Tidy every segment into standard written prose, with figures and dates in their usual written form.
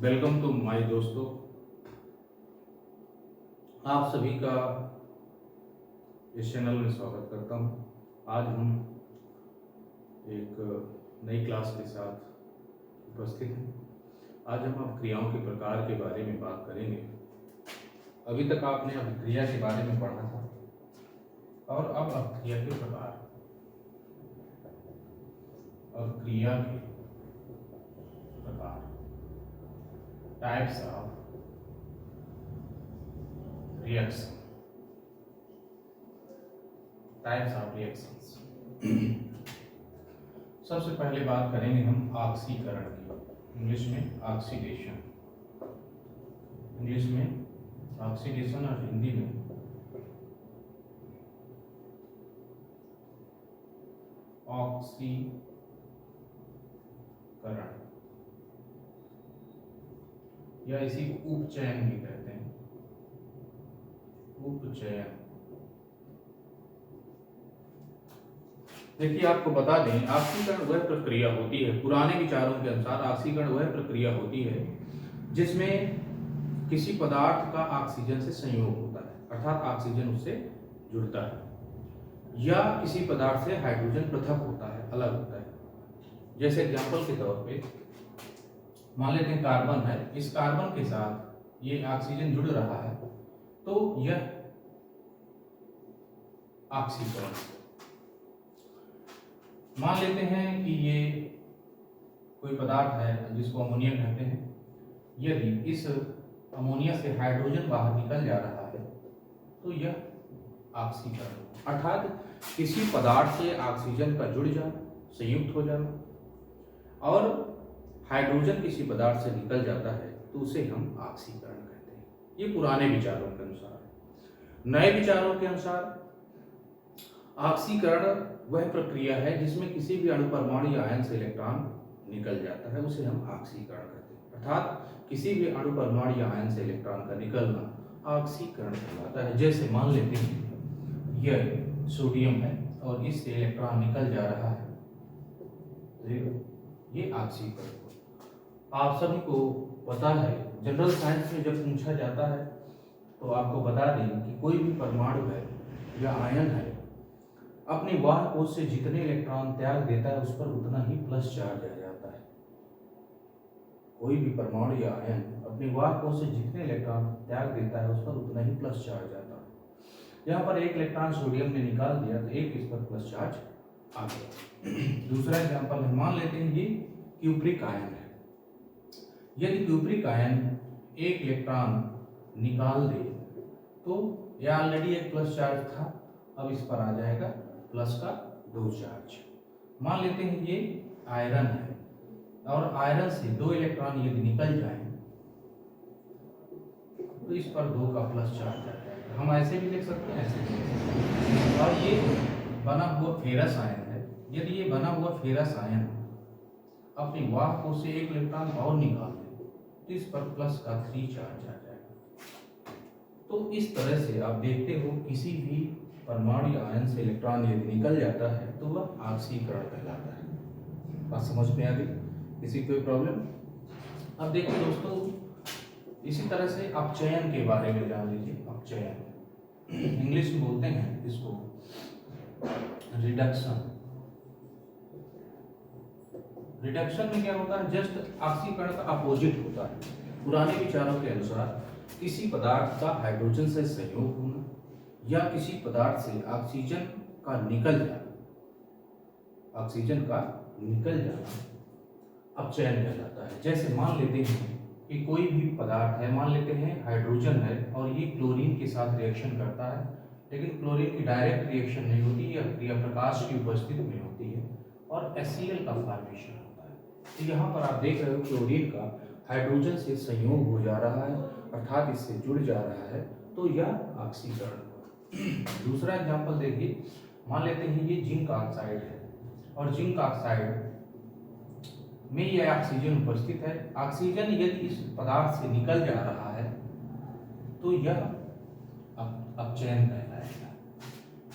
Welcome to my दोस्तों। आप सभी का इस चैनल में स्वागत करता हूं। आज हम एक नई क्लास के साथ उपस्थित हैं। आज हम अभिक्रियाओं के प्रकार के बारे में बात करेंगे। अभी तक आपने अभिक्रिया के बारे में पढ़ा था और अब अभिक्रिया के प्रकार, अभिक्रिया के प्रकार, types of reaction, types of reactions. सबसे पहले बात करेंगे हम ऑक्सीकरण की, इंग्लिश में ऑक्सीडेशन, इंग्लिश में ऑक्सीडेशन और हिंदी में ऑक्सीकरण या इसी को उपचयन भी कहते हैं, उपचयन। देखिए, आपको बता दें, ऑक्सीकरण वह प्रक्रिया होती है, पुराने विचारों के अनुसार ऑक्सीकरण वह प्रक्रिया होती है जिसमें किसी पदार्थ का ऑक्सीजन से संयोग होता है, अर्थात ऑक्सीजन उससे जुड़ता है, या किसी पदार्थ से हाइड्रोजन पृथक होता है, अलग होता है। जैसे एग्जांपल के तौर पे मान लेते हैं कार्बन है, इस कार्बन के साथ ये ऑक्सीजन जुड़ रहा है, तो यह ऑक्सीकरण। मान लेते हैं कि ये कोई पदार्थ है जिसको अमोनिया कहते हैं, यदि इस अमोनिया से हाइड्रोजन बाहर निकल जा रहा है तो यह ऑक्सीकरण, अर्थात किसी पदार्थ से ऑक्सीजन का जुड़ जाना, संयुक्त हो जाना, और हाइड्रोजन किसी पदार्थ से निकल जाता है तो उसे हम ऑक्सीकरण कहते हैं। ये पुराने विचारों के अनुसार। नए विचारों के अनुसार ऑक्सीकरण वह प्रक्रिया है जिसमें किसी भी अणु, परमाणु या आयन से इलेक्ट्रॉन निकल जाता है, उसे हम ऑक्सीकरण कहते हैं। अर्थात किसी भी अणु, परमाणु या आयन से इलेक्ट्रॉन का निकलना ऑक्सीकरण कहलाता है। जैसे मान लेते हैं यह सोडियम है और इससे इलेक्ट्रॉन निकल जा रहा है, ये ऑक्सीकरण। आप सभी को पता है, जनरल साइंस में जब पूछा जाता है तो आपको बता दें कि कोई भी परमाणु है या आयन है, अपनी वाहक कोश से जितने इलेक्ट्रॉन त्याग देता है उस पर उतना ही प्लस चार्ज आ जाता है। कोई भी परमाणु या आयन अपनी वाहक कोश से जितने इलेक्ट्रॉन त्याग देता है उस पर उतना ही प्लस चार्ज आता है। यहाँ पर एक इलेक्ट्रॉन सोडियम ने निकाल दिया तो एक इस पर प्लस चार्ज आ गया। दूसरा एग्जाम्पल है, मान लेते हैं ये क्यूप्रिक आयन है। यदि क्यूप्रिक आयन एक इलेक्ट्रॉन निकाल दे तो यह ऑलरेडी एक प्लस चार्ज था, अब इस पर आ जाएगा प्लस का 2 चार्ज। मान लेते हैं ये आयरन है और आयरन से 2 इलेक्ट्रॉन यदि निकल जाएं तो इस पर 2 का प्लस चार्ज आ जाएगा। हम ऐसे भी लिख सकते हैं, ऐसे भी लिख सकते हैं। और ये बना हुआ फेरस आयन है, यदि ये बना हुआ फेरस आयन अपनी वाहक कोश से एक इलेक्ट्रॉन और निकाल दे तो इस पर प्लस का 3 चार्ज आ जाएगा। तो इस तरह से आप देखते हो, किसी भी परमाणु या आयन से इलेक्ट्रॉन यदि निकल जाता है तो वह ऑक्सीकरण कहलाता है। बात समझ में आ गई? किसी कोई प्रॉब्लम? अब देखिए दोस्तों, इसी तरह से अपचयन के बारे में जान लीजिए। अपचयन इंग्लिश में बोलते हैं इसको रिडक्शन। रिडक्शन में क्या होता है? जस्ट ऑक्सीकरण का अपोजिट होता है। पुराने विचारों के अनुसार किसी पदार्थ का हाइड्रोजन से संयोग होना या किसी पदार्थ से ऑक्सीजन का निकल जाना, ऑक्सीजन का निकल जाना अपचयन कहलाता है। जैसे मान लेते हैं कि कोई भी पदार्थ है, मान लेते हैं हाइड्रोजन है और ये क्लोरीन के साथ रिएक्शन करता है, लेकिन क्लोरीन की डायरेक्ट रिएक्शन नहीं होती, यह क्रिया प्रकाश की उपस्थिति में होती है और HCl का फॉर्मेशन होता है। तो यहाँ पर आप देख रहे हो क्लोरीन का हाइड्रोजन से संयोग हो जा रहा है, अर्थात इससे जुड़ जा रहा है, तो यह ऑक्सीकरण। दूसरा एग्जांपल देखिए, मान लेते हैं ये जिंक ऑक्साइड है और जिंक ऑक्साइड में यह ऑक्सीजन उपस्थित है। ऑक्सीजन यदि इस पदार्थ से निकल जा रहा है तो यह अपचयन कहलाएगा,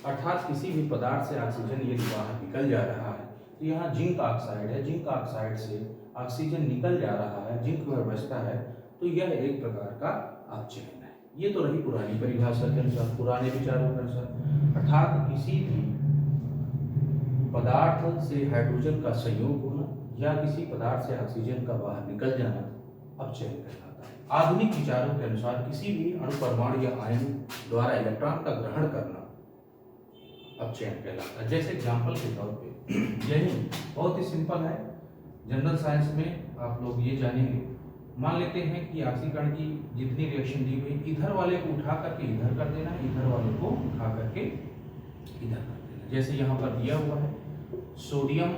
अर्थात किसी भी पदार्थ से ऑक्सीजन यदि बाहर निकल जा रहा है तो यहाँ जिंक ऑक्साइड है, जिंक ऑक्साइड से ऑक्सीजन निकल जा रहा है, जिंक वह बचता है, तो यह एक प्रकार का अपचयन है। ये तो रही पुरानी परिभाषा के अनुसार, पुराने विचारों के अनुसार। अर्थात किसी भी पदार्थ से हाइड्रोजन का संयोग होना या किसी पदार्थ से ऑक्सीजन का बाहर निकल जाना अपचयन कहलाता है। आधुनिक विचारों के अनुसार किसी भी अणु, परमाणु या आयन द्वारा इलेक्ट्रॉन का ग्रहण करना अपचयन कहलाता है। जैसे एग्जाम्पल के तौर पे यही बहुत ही सिंपल है, जनरल साइंस में आप लोग ये जानेंगे। मान लेते हैं कि ऑक्सीकरण की जितनी रिएक्शन दी हुई, इधर वाले को उठा करके इधर कर देना, इधर वाले को उठा करके इधर कर देना। जैसे यहाँ पर दिया हुआ है सोडियम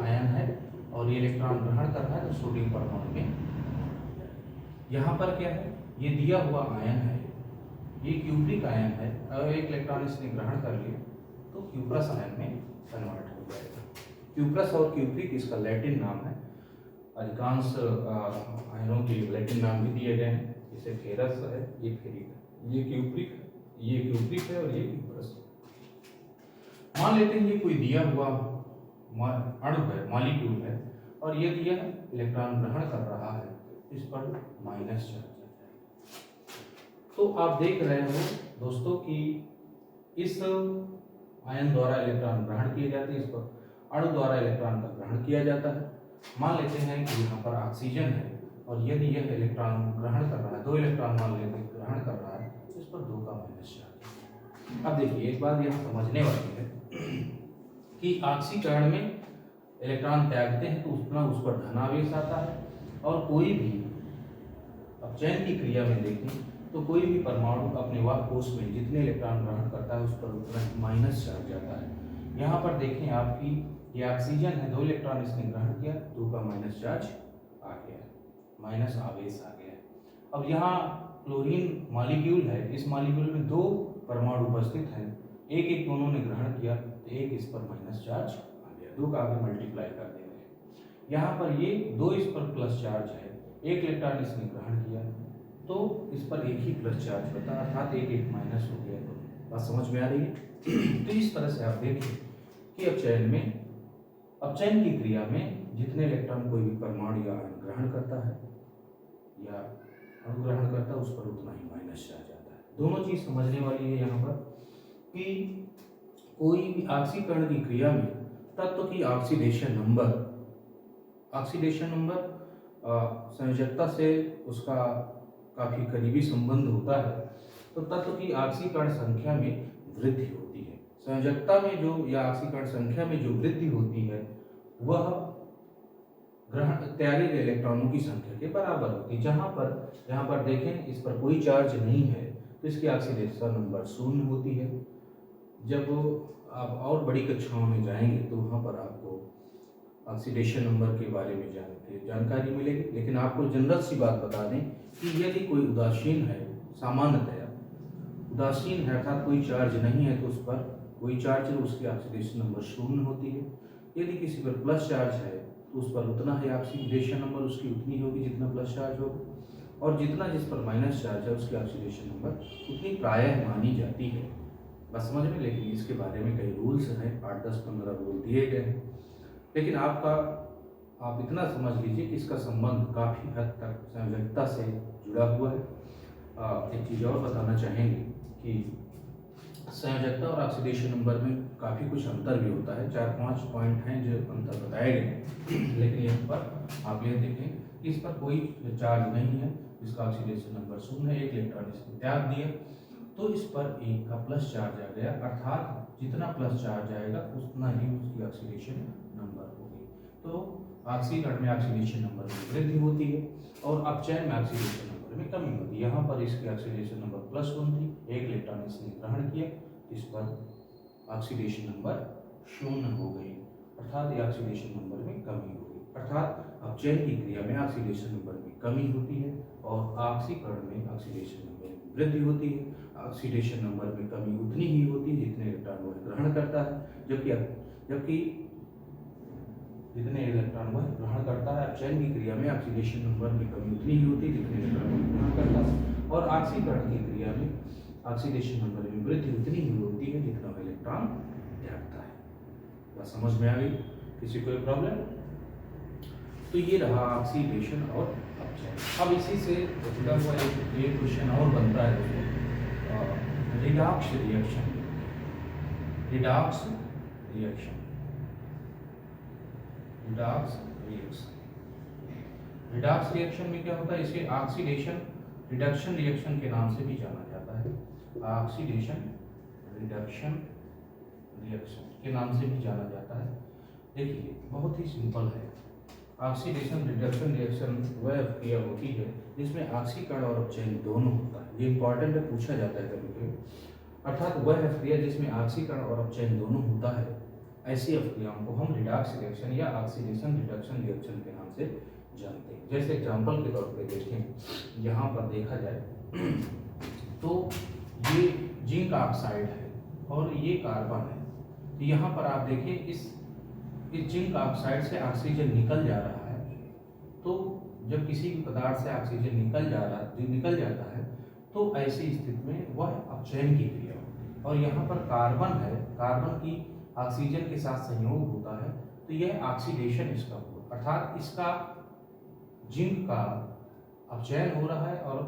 आयन है और ये इलेक्ट्रॉन ग्रहण कर रहा है, तो सोडियम परमाणु में। यहाँ पर क्या है, ये दिया हुआ आयन है, ये क्यूप्रिक आयन है, और एक इलेक्ट्रॉन इसने ग्रहण कर लिया तो क्यूप्रस आयन में कन्वर्ट हो जाएगा। क्यूप्रस और क्यूप्रिक इसका लैटिन नाम है। अधिकांश आयनों के लैटिन नाम भी दिए गए हैं, जैसे फेरस है, ये फेरिक है, ये क्यूप्रिक है, ये क्यूप्रिक है और ये क्यूप्रस। मान लेते हैं ये कोई दिया हुआ अणु है, मॉलिक्यूल है, और ये दिया है इलेक्ट्रॉन ग्रहण कर रहा है, इस पर माइनस चार्ज है। तो आप देख रहे हो दोस्तों कि इस आयन द्वारा इलेक्ट्रॉन ग्रहण किए जाते हैं, इस पर अणु द्वारा इलेक्ट्रॉन का ग्रहण किया जाता है। मान लेते हैं कि यहाँ पर ऑक्सीजन है और यदि यह इलेक्ट्रॉन ग्रहण कर रहा है, 2 इलेक्ट्रॉन मान लेते ग्रहण कर रहा है, तो इस पर 2 का माइनस चार्ज। अब देखिए एक बात यहाँ समझने वाली है कि ऑक्सीकरण में इलेक्ट्रॉन त्यागते हैं तो उतना उस पर धनावेश आता है, और कोई भी अपचयन की क्रिया में देखें तो कोई भी परमाणु अपने वाहक कोश में जितने इलेक्ट्रॉन ग्रहण करता है उस पर उतना माइनस चार्ज आता है। यहाँ पर देखें आपकी ये ऑक्सीजन है, 2 इलेक्ट्रॉन इसने ग्रहण किया, 2 का माइनस चार्ज आ गया, माइनस आवेश आ गया। अब यहाँ क्लोरीन मॉलिक्यूल है, इस मॉलिक्यूल में 2 परमाणु उपस्थित हैं, एक एक दोनों ने ग्रहण किया तो एक इस पर माइनस चार्ज आ गया, 2 का आगे मल्टीप्लाई कर देंगे। यहाँ पर ये 2 इस पर प्लस चार्ज है, एक इलेक्ट्रॉन इसने ग्रहण किया तो इस पर एक ही प्लस चार्ज होता है, अर्थात एक एक माइनस हो गया। तो बात समझ में आ रही है। तो इस तरह से आप देखिए कि अपचयन की क्रिया में जितने इलेक्ट्रॉन कोई भी परमाणु या आयन ग्रहण करता है या अणु ग्रहण करता है उस पर उतना ही माइनस चार्ज आता है। दोनों चीज समझने वाली है यहाँ पर कि कोई भी ऑक्सीकरण की क्रिया में तत्व की ऑक्सीडेशन नंबर संयोजकता से उसका काफी करीबी संबंध होता है, तो तत्व की ऑक्सीकरण संख्या में वृद्धि होती है। संयोजकता में जो या ऑक्सीकरण संख्या में जो वृद्धि होती है वह ग्रहण त्यागे गए इलेक्ट्रॉनों की संख्या के बराबर होती है। यहाँ पर देखें इस पर कोई चार्ज नहीं है तो इसकी ऑक्सीडेशन नंबर 0 होती है। जब आप और बड़ी कक्षाओं में जाएंगे तो वहाँ पर आपको ऑक्सीडेशन नंबर के बारे में जानकारी मिलेगी, लेकिन आपको जनरल सी बात बता दें कि यदि कोई उदासीन है, सामान्यतया उदासीन है अर्थात कोई चार्ज नहीं है तो उस पर कोई चार्ज है उसकी ऑक्सीडेशन नंबर 0 होती है। यदि किसी पर प्लस चार्ज है तो उस पर उतना ही ऑक्सीडेशन नंबर उसकी उतनी होगी जितना प्लस चार्ज होगा, और जितना जिस पर माइनस चार्ज है उसकी ऑक्सीडेशन नंबर उतनी प्रायः मानी जाती है। बस समझ में, लेकिन इसके बारे में कई रूल्स हैं, 8, 10, 15 रूल दिए गए हैं, लेकिन आप इतना समझ लीजिए कि इसका संबंध काफ़ी हद तक संयोजकता से जुड़ा हुआ है। एक चीज़ और बताना चाहेंगे कि संयोजकता और ऑक्सीडेशन नंबर में काफ़ी कुछ अंतर भी होता है। 4-5 पॉइंट हैं जो अंतर बताए गए हैं, लेकिन यहाँ पर आप ये देखें कि इस पर कोई चार्ज नहीं है, इसका ऑक्सीडेशन नंबर 0 है, एक इलेक्ट्रॉन इसने त्याग दिया तो इस पर 1 का प्लस चार्ज आ गया, अर्थात जितना प्लस चार्ज आएगा उतना ही उसकी ऑक्सीडेशन नंबर होगी। तो ऑक्सीकरण में ऑक्सीडेशन नंबर में वृद्धि होती है और अपचयन में ऑक्सीडेशन नंबर में कमी होती है। यहाँ पर इसकी ऑक्सीडेशन नंबर +1 थी, एक इलेक्ट्रॉन इसने ग्रहण किया, इस पर ऑक्सीडेशन नंबर 0 हो गई, अर्थात ये ऑक्सीडेशन नंबर में कमी होगी। अर्थात अपचयन की क्रिया में ऑक्सीडेशन नंबर में कमी होती है और ऑक्सीकरण में ऑक्सीडेशन नंबर में वृद्धि होती है। ऑक्सीडेशन नंबर में कमी उतनी ही होती है जितने इलेक्ट्रॉन वह ग्रहण करता है, जबकि जितने इलेक्ट्रॉन वह ग्रहण करता है। अपचयन की क्रिया में ऑक्सीडेशन नंबर में कमी उतनी ही होती है जितने इलेक्ट्रॉन वह ग्रहण करता है, और ऑक्सीकरण की क्रिया में ऑक्सीडेशन नंबर में वृद्धि उतनी ही होती है जितना वह इलेक्ट्रॉन त्यागता है। बस समझ में आ गई? किसी कोई प्रॉब्लम? तो ये रहा ऑक्सीडेशन और अपचयन। अब इसी से जुड़ा हुआ एक क्वेश्चन और बनता है दोस्तों, redox reaction. Redox reaction, redox reaction, redox reaction में क्या होता है, इसे ऑक्सीडेशन रिडक्शन रिएक्शन के नाम से भी जाना जाता है। ऑक्सीडेशन रिडक्शन रिएक्शन के नाम से भी जाना जाता है। देखिए बहुत ही सिंपल है। ऑक्सीडेशन रिडक्शन रिएक्शन वह क्रिया होती है जिसमें ऑक्सीकरण और अपचयन दोनों होता है। ये इंपॉर्टेंट है, पूछा जाता है कभी कभी। अर्थात वह क्रिया जिसमें ऑक्सीकरण और अपचयन दोनों होता है, ऐसी अपक्रियाओं को हम रिडॉक्स रिएक्शन या ऑक्सीडेशन रिडक्शन रिएक्शन के नाम से जानते हैं। जैसे एग्जाम्पल के तौर पर देखें, यहाँ पर देखा जाए तो ये जिंक ऑक्साइड है और ये कार्बन है। तो यहाँ पर आप देखिए इस जिंक ऑक्साइड से ऑक्सीजन निकल जा रहा है। तो जब किसी भी पदार्थ से ऑक्सीजन निकल जाता है तो ऐसी स्थिति में वह अपचयन की क्रिया होती है। और यहाँ पर कार्बन है, कार्बन की ऑक्सीजन के साथ संयोग होता है, तो यह ऑक्सीडेशन इसका हुआ, अर्थात इसका जिंक का अपचयन हो रहा है और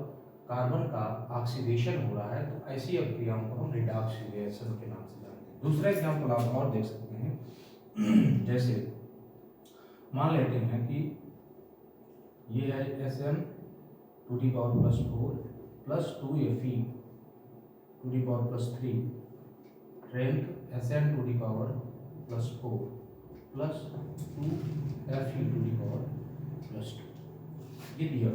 कार्बन का ऑक्सीडेशन हो रहा है। तो ऐसी अपक्रियाओं को हम रिडॉक्स रिएक्शन के नाम से जानते हैं। दूसरा एग्जाम्पल आप और देख सकते हैं, जैसे मान लेते हैं कि ये है Sn2⁴ plus 2Fe2⁻³ strength Sn2⁴ plus 4 plus 2Fe2⁴ ये दिया।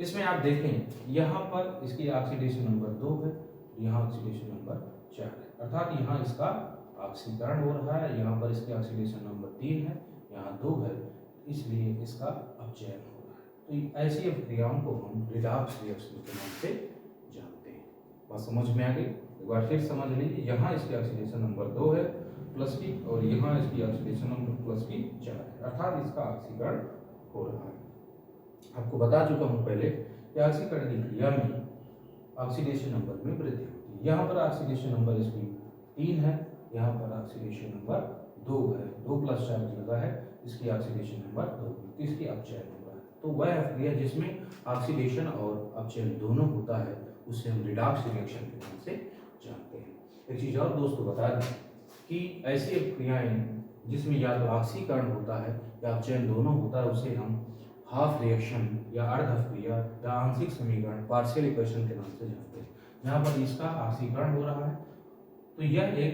इसमें आप देखें यहाँ पर इसकी ऑक्सीडेशन नंबर 2 है, यहाँ ऑक्सीडेशन नंबर 4 है, अर्थात यहाँ इसका ऑक्सीकरण हो रहा है, यहाँ पर इसकी ऑक्सीडेशन नंबर 3 है, यहाँ 2 है, इसलिए इसका अपचयन हो रहा है। तो ऐसी अपक्रियाओं को हम रिडॉक्स रिएक्शन के नाम से जानते हैं। बात समझ में आ गई? एक बार फिर समझ लीजिए, यहाँ इसकी ऑक्सीडेशन नंबर 2 है प्लस की, और यहाँ इसकी ऑक्सीडेशन नंबर प्लस की 4 है, अर्थात इसका ऑक्सीकरण हो रहा है। आपको बता चुका हूँ पहले कि ऑक्सीकरण की क्रिया में ऑक्सीडेशन नंबर में वृद्धि होती है। यहाँ पर ऑक्सीडेशन नंबर इसकी 3 है, यहाँ पर ऑक्सीडेशन नंबर 2 है, 2 + चार्ज लगा है, इसकी ऑक्सीडेशन नंबर 2, तो इसकी अपचयन होगा। तो वह क्रिया जिसमें ऑक्सीडेशन और अपचयन दोनों होता है उसे हम रिडॉक्स रिएक्शन के नाम से जानते हैं। एक चीज़ और दोस्तों बता दें कि ऐसी क्रियाएं जिसमें या तो ऑक्सीकरण होता है या अपचयन दोनों होता है उसे हम हाफ रिएक्शन या अर्ध अपक्रिया या आंशिक समीकरण पार्शियल इक्वेशन के नाम से जानते हैं। यहाँ पर इसका ऑक्सीकरण हो रहा है तो यह एक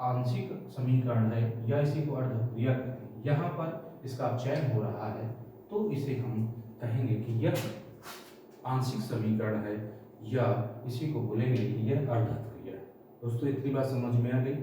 आंशिक समीकरण है या इसी को अर्ध अपक्रिया कहते हैं। यहाँ पर इसका अपचयन हो रहा है तो इसे हम कहेंगे कि यह आंशिक समीकरण है या इसी को बोलेंगे कि यह अर्ध अपक्रिया है। दोस्तों इतनी बात समझ में आ गई।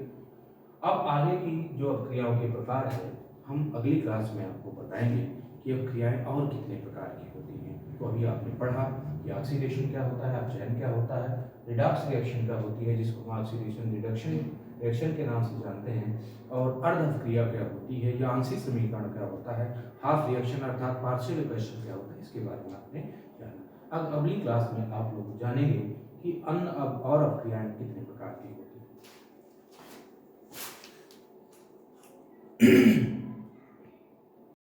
अब आगे की जो अपक्रियाओं के प्रकार है हम अगली क्लास में आपको बताएंगे कि अपक्रियाएं और कितने प्रकार की होती हैं। तो अभी आपने पढ़ा कि ऑक्सीडेशन क्या होता है, अपचयन क्या होता है, रिडॉक्स रिएक्शन क्या होती है जिसको हम ऑक्सीडेशन रिडक्शन रिएक्शन के नाम से जानते हैं, और अर्ध अपक्रिया क्या होती है या आंशिक समीकरण क्या होता है, हाफ रिएक्शन अर्थात पार्शियल इक्वेशन क्या होता है, इसके बारे में आपने जाना। अब अगली क्लास में आप लोग जानेंगे कि अन्य और अपक्रियाएं कितने प्रकार की होती हैं।